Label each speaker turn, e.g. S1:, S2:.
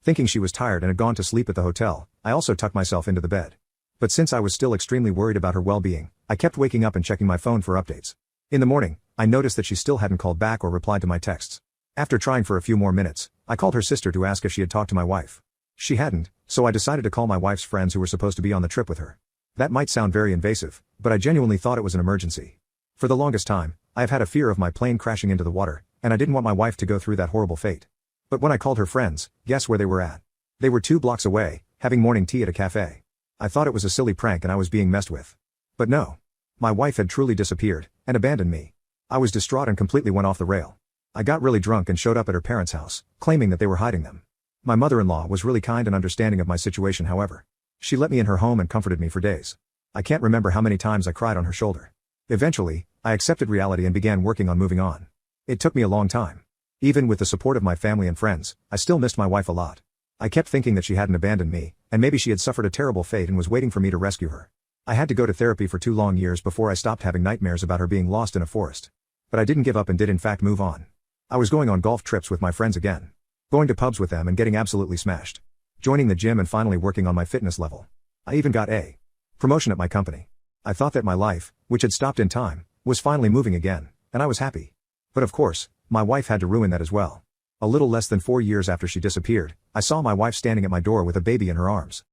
S1: Thinking she was tired and had gone to sleep at the hotel, I also tucked myself into the bed. But since I was still extremely worried about her well-being, I kept waking up and checking my phone for updates. In the morning, I noticed that she still hadn't called back or replied to my texts. After trying for a few more minutes, I called her sister to ask if she had talked to my wife. She hadn't, so I decided to call my wife's friends who were supposed to be on the trip with her. That might sound very invasive, but I genuinely thought it was an emergency. For the longest time, I have had a fear of my plane crashing into the water, and I didn't want my wife to go through that horrible fate. But when I called her friends, guess where they were at? They were 2 blocks away, having morning tea at a cafe. I thought it was a silly prank and I was being messed with. But no. My wife had truly disappeared, and abandoned me. I was distraught and completely went off the rail. I got really drunk and showed up at her parents' house, claiming that they were hiding them. My mother-in-law was really kind and understanding of my situation, however. She let me in her home and comforted me for days. I can't remember how many times I cried on her shoulder. Eventually, I accepted reality and began working on moving on. It took me a long time. Even with the support of my family and friends, I still missed my wife a lot. I kept thinking that she hadn't abandoned me, and maybe she had suffered a terrible fate and was waiting for me to rescue her. I had to go to therapy for 2 long years before I stopped having nightmares about her being lost in a forest. But I didn't give up and did in fact move on. I was going on golf trips with my friends again. Going to pubs with them and getting absolutely smashed. Joining the gym and finally working on my fitness level. I even got a promotion at my company. I thought that my life, which had stopped in time, was finally moving again, and I was happy. But of course, my wife had to ruin that as well. A little less than 4 years after she disappeared, I saw my wife standing at my door with a baby in her arms.